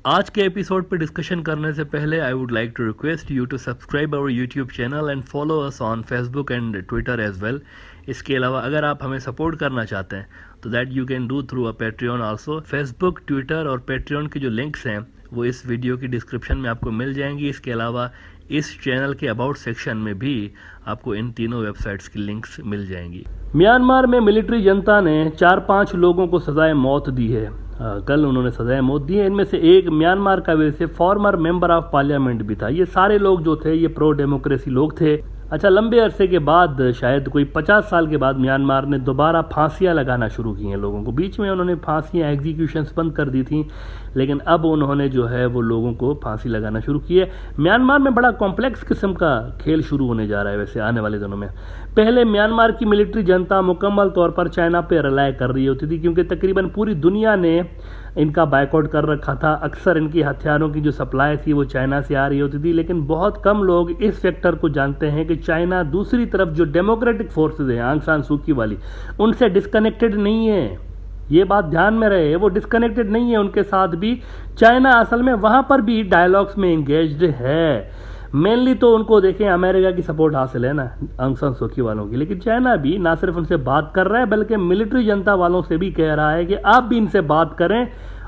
आज के एपिसोड पे डिस्कशन करने से पहले I would like to request you to subscribe our YouTube channel and follow us on Facebook and Twitter as well. इसके अलावा अगर आप हमें सपोर्ट करना चाहते हैं तो that you can do through a Patreon also. Facebook, Twitter और पेट्रियन के जो लिंक्स हैं वो इस वीडियो की डिस्क्रिप्शन में आपको मिल जाएंगी। इसके अलावा इस चैनल के अबाउट सेक्शन में भी आपको इन तीनों वेबसाइट्स की लिंक्स मिल जाएंगी। म्यांमार में मिलिट्री जनता ने 4-5 लोगों को सजाए मौत दी है। कल उन्होंने सजाए मौत दी है। इनमें से एक म्यांमार का वैसे फॉर्मर मेंबर ऑफ पार्लियामेंट भी था। ये सारे लोग जो थे ये प्रो डेमोक्रेसी लोग थे। अच्छा, लंबे अरसे के बाद, शायद कोई 50 साल के बाद म्यांमार ने दोबारा फांसियां लगाना शुरू की हैं लोगों को। बीच में उन्होंने फांसियां, एग्जीक्यूशंस बंद कर दी थी, लेकिन अब उन्होंने जो है वो लोगों को फांसी लगाना शुरू की है। म्यांमार में बड़ा कॉम्प्लेक्स किस्म का खेल शुरू होने जा रहा है वैसे आने वाले दिनों में। पहले म्यांमार की मिलिट्री जनता मुकम्मल तौर पर चाइना पे रिलाय कर रही होती थी, क्योंकि तकरीबन पूरी दुनिया ने इनका बायकॉट कर रखा था। अक्सर इनकी हथियारों की जो सप्लाई थी वो चाइना से आ रही होती थी, लेकिन बहुत कम लोग इस फैक्टर को जानते हैं कि चाइना दूसरी तरफ जो डेमोक्रेटिक फोर्सेज हैं आंग सान सू की वाली, उनसे डिस्कनेक्टेड नहीं है। ये बात ध्यान में रहे, वो डिस्कनेक्टेड नहीं है उनके साथ भी। चाइना असल में वहां पर भी डायलॉग्स में एंगेज्ड है। मेनली तो उनको देखें अमेरिका की सपोर्ट हासिल है ना आंग सान सू की वालों की, लेकिन चाइना भी ना सिर्फ उनसे बात कर रहा है बल्कि मिलिट्री जनता वालों से भी कह रहा है कि आप भी इनसे बात करें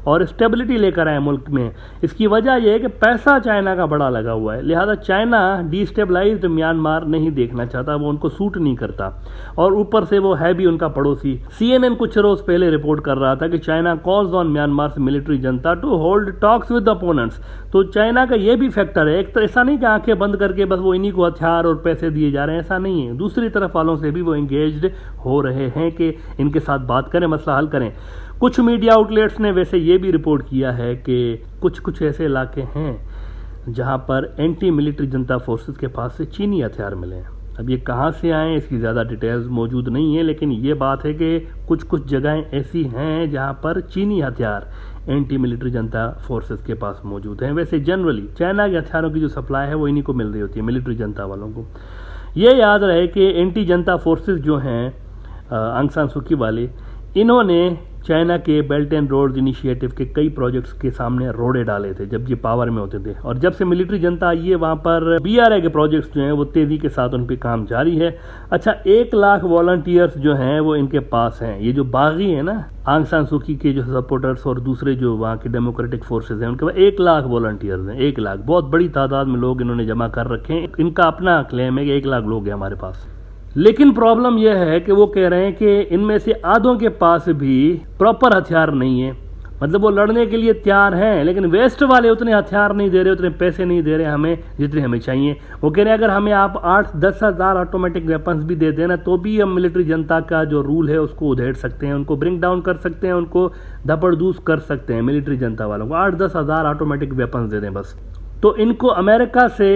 और स्टेबिलिटी लेकर आए मुल्क में। इसकी वजह यह है कि पैसा चाइना का बड़ा लगा हुआ है, लिहाजा चाइना डिस्टेबलाइज्ड म्यांमार नहीं देखना चाहता, वो उनको सूट नहीं करता। और ऊपर से वो है भी उनका पड़ोसी। CNN कुछ रोज पहले रिपोर्ट कर रहा था कि China calls on Myanmar military junta to hold talks with opponents. तो चाइना का ये भी फैक्टर है। एक तो ऐसा नहीं कि आंखें बंद करके बस वो इन्हीं को हथियार और पैसे दिए जा रहे हैं, ऐसा नहीं है। दूसरी तरफ वालों से भी वो एंगेज्ड हो रहे हैं कि इनके साथ बात करें, मसला हल करें। कुछ मीडिया आउटलेट्स ने वैसे ये भी रिपोर्ट किया है कि कुछ ऐसे इलाके हैं जहां पर एंटी मिलिट्री जनता फोर्सेस के पास से चीनी हथियार मिले हैं। अब ये कहां से आए इसकी ज़्यादा डिटेल्स मौजूद नहीं है, लेकिन ये बात है कि कुछ जगहें ऐसी हैं जहां पर चीनी हथियार एंटी मिलिट्री जनता फोर्सेस के पास मौजूद हैं। वैसे जनरली चाइना के हथियारों की जो सप्लाई है वो इन्हीं को मिल रही होती है, मिलिट्री जनता वालों को। ये याद रहे कि एंटी जनता फोर्सेस जो हैं आंग सान सू की वाले, इन्होंने चाइना के बेल्ट एंड रोड्स इनिशिएटिव के कई प्रोजेक्ट्स के सामने रोड़े डाले थे जब ये पावर में होते थे। और जब से मिलिट्री जनता आई है वहाँ पर BRI के प्रोजेक्ट्स जो हैं वो तेज़ी के साथ उन पर काम जारी है। अच्छा, 1 लाख वॉलंटियर्स जो हैं वो इनके पास हैं। ये जो बागी हैं ना आंग सान सू की के जो सपोर्टर्स और दूसरे जो वहाँ के डेमोक्रेटिक फोर्सेज हैं, उनके पास 1 लाख वॉलंटियर्स हैं। 1 लाख, बहुत बड़ी तादाद में लोग इन्होंने जमा कर रखे हैं। इनका अपना क्लेम है कि 1 लाख लोग हैं हमारे पास। लेकिन प्रॉब्लम यह है कि वो कह रहे हैं कि इनमें से आधों के पास भी प्रॉपर हथियार नहीं है। मतलब वो लड़ने के लिए तैयार हैं, लेकिन वेस्ट वाले उतने हथियार नहीं दे रहे, उतने पैसे नहीं दे रहे हमें जितने हमें चाहिए। वो कह रहे हैं अगर हमें आप 8-10 हज़ार ऑटोमेटिक वेपन्स भी दे देना तो भी हम मिलिट्री जनता का जो रूल है उसको उधेड़ सकते हैं, उनको ब्रिंग डाउन कर सकते हैं, उनको धपड़दूस कर सकते हैं। मिलिट्री जनता वालों को 8-10 हज़ार ऑटोमेटिक वेपन्स दे दें बस। तो इनको अमेरिका से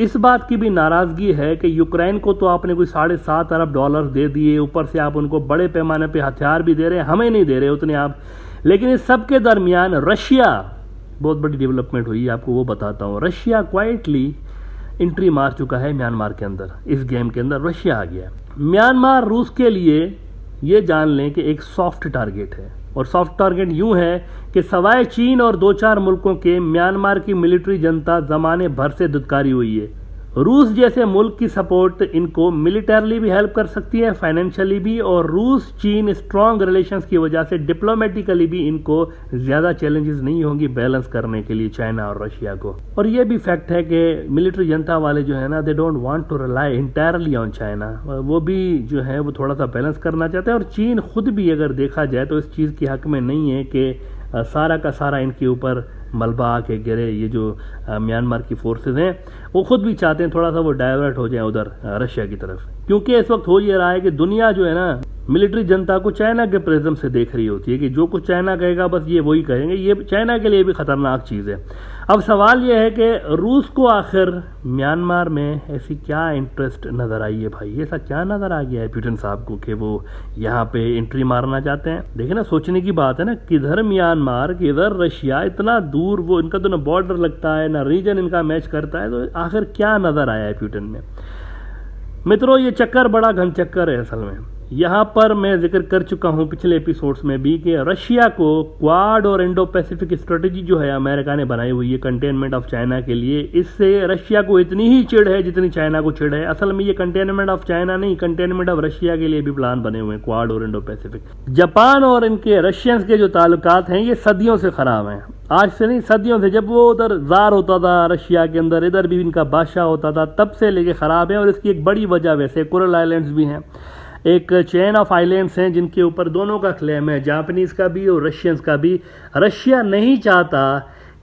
इस बात की भी नाराज़गी है कि यूक्रेन को तो आपने कोई $7.5 अरब दे दिए, ऊपर से आप उनको बड़े पैमाने पे हथियार भी दे रहे हैं, हमें नहीं दे रहे उतने आप। लेकिन इस सब के दरमियान रशिया, बहुत बड़ी डेवलपमेंट हुई आपको वो बताता हूँ। रशिया क्वाइटली एंट्री मार चुका है म्यांमार के अंदर। इस गेम के अंदर रशिया आ गया है। म्यांमार रूस के लिए ये जान लें कि एक सॉफ्ट टारगेट है। और सॉफ्ट टारगेट यूं है कि सवाए चीन और 2-4 मुल्कों के म्यांमार की मिलिट्री जनता जमाने भर से दुत्कारी हुई है। रूस जैसे मुल्क की सपोर्ट इनको मिलिटरली भी हेल्प कर सकती है, फाइनेंशियली भी। और रूस चीन स्ट्रॉन्ग रिलेशंस की वजह से डिप्लोमेटिकली भी इनको ज़्यादा चैलेंजेस नहीं होंगी बैलेंस करने के लिए चाइना और रशिया को। और ये भी फैक्ट है कि मिलिट्री जनता वाले जो है ना, they don't want to rely entirely on China. वो भी जो है वो थोड़ा सा बैलेंस करना चाहते हैं। और चीन खुद भी अगर देखा जाए तो इस चीज़ के हक में नहीं है कि सारा का सारा इनके ऊपर मलबा आके गिरे। ये जो म्यांमार की फोर्सेस हैं वो खुद भी चाहते हैं थोड़ा सा वो डाइवर्ट हो जाए उधर रशिया की तरफ, क्योंकि इस वक्त हो ये रहा है कि दुनिया जो है ना मिलिट्री जनता को चाइना के प्रिज्म से देख रही होती है कि जो कुछ चाइना कहेगा बस ये वही कहेंगे। ये चाइना के लिए भी खतरनाक चीज़ है। अब सवाल ये है कि रूस को आखिर म्यांमार में ऐसी क्या इंटरेस्ट नज़र आई है भाई, ऐसा क्या नज़र आ गया है पुतिन साहब को कि वो यहाँ पे एंट्री मारना चाहते हैं। देखिए ना, सोचने की बात है ना, किधर म्यांमार किधर रशिया, इतना दूर वो इनका तो ना बॉर्डर लगता है ना रीजन इनका मैच करता है। तो आखिर क्या नज़र आया है पुतिन में। मित्रों, ये चक्कर बड़ा घन चक्कर है असल में। यहाँ पर मैं जिक्र कर चुका हूँ पिछले एपिसोड्स में भी कि रशिया को क्वाड और इंडो पैसिफिक स्ट्रेटेजी जो है अमेरिका ने बनाई हुई है कंटेनमेंट ऑफ चाइना के लिए, इससे रशिया को इतनी ही चिढ़ है जितनी चाइना को चिढ़ है। असल में ये कंटेनमेंट ऑफ चाइना नहीं, कंटेनमेंट ऑफ रशिया के लिए भी प्लान बने हुए हैं, क्वाड और इंडो पैसिफिक। जापान और इनके रशियंस के जो ताल्लुकात हैं ये सदियों से खराब हैं, आज से नहीं सदियों से। जब वो उधर जार होता था रशिया के अंदर, इधर भी इनका बादशाह होता था, तब से लेके खराब है। और इसकी एक बड़ी वजह वैसे कोरल आइलैंड्स भी हैं, एक चेन ऑफ आइलैंड्स हैं जिनके ऊपर दोनों का क्लेम है, जापानीज़ का भी और रशियंस का भी। रशिया नहीं चाहता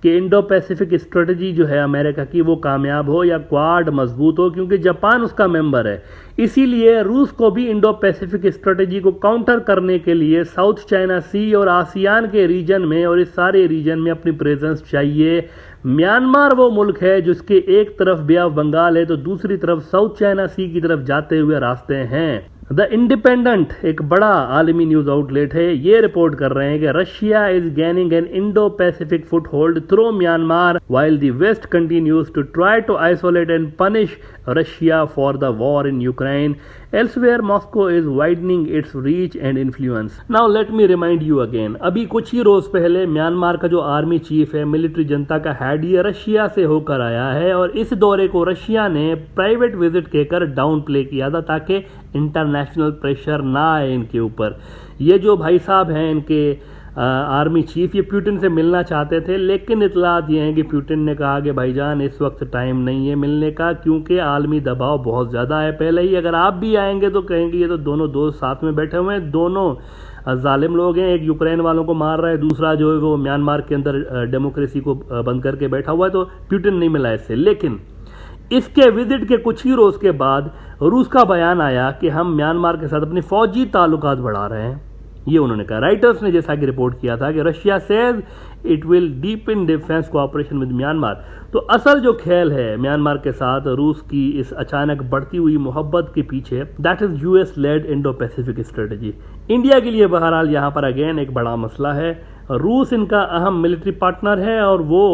कि इंडो पैसिफिक स्ट्रेटजी जो है अमेरिका की वो कामयाब हो या क्वाड मजबूत हो, क्योंकि जापान उसका मेंबर है। इसीलिए रूस को भी इंडो पैसिफिक स्ट्रेटजी को काउंटर करने के लिए साउथ चाइना सी और आसियान के रीजन में और इस सारे रीजन में अपनी प्रेजेंस चाहिए। म्यांमार वो मुल्क है जिसके एक तरफ बे ऑफ बंगाल है तो दूसरी तरफ साउथ चाइना सी की तरफ जाते हुए रास्ते हैं। द इंडिपेंडेंट एक बड़ा आलमी न्यूज आउटलेट है, ये रिपोर्ट कर रहे हैं कि Russia is gaining an Indo Pacific foothold through Myanmar while the west continues to try to isolate and punish Russia for the war in Ukraine. Elsewhere, Moscow is widening its reach and influence. Now let me remind you again. अभी कुछ ही रोज पहले Myanmar का जो army chief है, military जनता का head, ये Russia से होकर आया है और इस दौरे को रशिया ने प्राइवेट विजिट कहकर डाउन प्ले किया था ताकि इंटरनेशनल प्रेशर ना आए इनके ऊपर। ये जो भाई साहब हैं इनके आर्मी चीफ, ये पुतिन से मिलना चाहते थे, लेकिन इतलात ये हैं कि पुतिन ने कहा कि भाईजान इस वक्त टाइम नहीं है मिलने का, क्योंकि आलमी दबाव बहुत ज़्यादा है। पहले ही अगर आप भी आएंगे तो कहेंगे ये तो दोनों दोस्त साथ में बैठे हुए हैं, दोनों जालिम लोग हैं, एक यूक्रेन वालों को मार रहा है, दूसरा जो है वो म्यांमार के अंदर डेमोक्रेसी को बंद करके बैठा हुआ है, तो पुतिन नहीं मिला इससे। लेकिन इसके विजिट के कुछ ही रोज़ के बाद रूस का बयान आया कि हम म्यांमार के साथ अपने फौजी ताल्लुकात बढ़ा रहे हैं, ये उन्होंने कहा। राइटर्स ने जैसा कि रिपोर्ट किया था कि Russia says it will deepen defence cooperation with Myanmar. तो असल जो खेल है म्यांमार के साथ रूस की इस अचानक बढ़ती हुई मोहब्बत के पीछे, that is US led Indo Pacific strategy. India के लिए बहरहाल यहाँ पर अगेन एक बड़ा मसला है, रूस इनका अहम मिलिट्री पार्टनर है और वो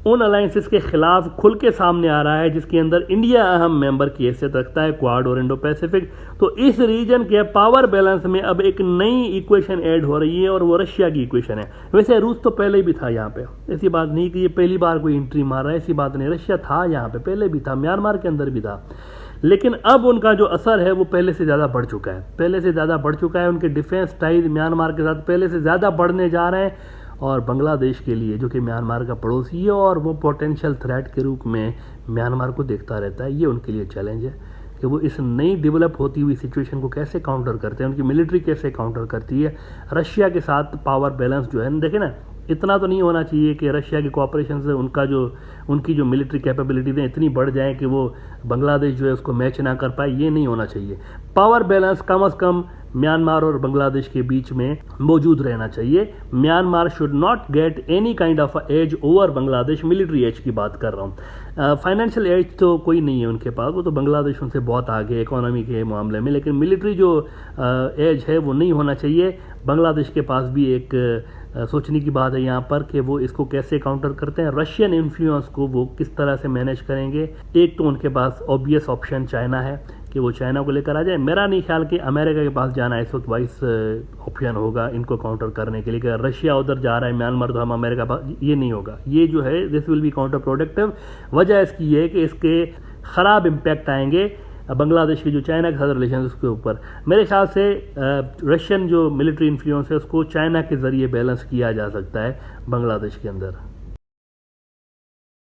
उन अलायंसेस के खिलाफ खुल के सामने आ रहा है जिसके अंदर इंडिया अहम मेंबर की हैसियत रखता है, क्वाड और इंडो पैसिफिक। तो इस रीजन के पावर बैलेंस में अब एक नई इक्वेशन ऐड हो रही है और वो रशिया की इक्वेशन है। वैसे रूस तो पहले ही भी था यहाँ पे, ऐसी बात नहीं कि ये पहली बार कोई एंट्री मार रहा है, ऐसी बात नहीं। रशिया था यहाँ पे, पहले भी था, म्यांमार के अंदर भी था, लेकिन अब उनका जो असर है वो पहले से ज़्यादा बढ़ चुका है, पहले से ज़्यादा बढ़ चुका है। उनके डिफेंस टाइज म्यांमार के साथ पहले से ज़्यादा बढ़ने जा रहे हैं और बांग्लादेश के लिए, जो कि म्यांमार का पड़ोसी है और वो पोटेंशियल थ्रेट के रूप में म्यांमार को देखता रहता है, ये उनके लिए चैलेंज है कि वो इस नई डेवलप होती हुई सिचुएशन को कैसे काउंटर करते हैं, उनकी मिलिट्री कैसे काउंटर करती है। रशिया के साथ पावर बैलेंस जो है, देखें ना, इतना तो नहीं होना चाहिए कि रशिया के कोऑपरेशन से उनकी जो मिलिट्री कैपेबिलिटीज़ इतनी बढ़ जाएं कि वो बांग्लादेश जो है उसको मैच ना कर पाए, ये नहीं होना चाहिए। पावर बैलेंस कम से कम म्यांमार और बांग्लादेश के बीच में मौजूद रहना चाहिए। Myanmar should not get any kind of edge over Bangladesh, military edge की बात कर रहा हूँ। फाइनेंशियल एज तो कोई नहीं है उनके पास, वो तो बांग्लादेश उनसे बहुत आगे इकोनॉमी के मामले में, लेकिन मिलिट्री जो एज है वो नहीं होना चाहिए। बांग्लादेश के पास भी एक सोचने की बात है यहाँ पर कि वो इसको कैसे काउंटर करते हैं, रशियन इन्फ्लुएंस को वो किस तरह से मैनेज करेंगे। एक तो उनके पास ऑब्वियस ऑप्शन चाइना है कि वो चाइना को लेकर आ जाए। मेरा नहीं ख्याल कि अमेरिका के पास जाना इस वक्त वाइस ऑप्शन होगा इनको काउंटर करने के लिए, कि रशिया उधर जा रहा है म्यांमार तो हम अमेरिका पास, ये नहीं होगा। ये जो है this will be counter productive. वजह इसकी है कि इसके ख़राब इम्पैक्ट आएंगे बांग्लादेश की जो चाइना के साथ रिलेशन उसके ऊपर। मेरे ख्याल से रशियन जो मिलिट्री इन्फ्लुएंस है उसको चाइना के ज़रिए बैलेंस किया जा सकता है बांग्लादेश के अंदर।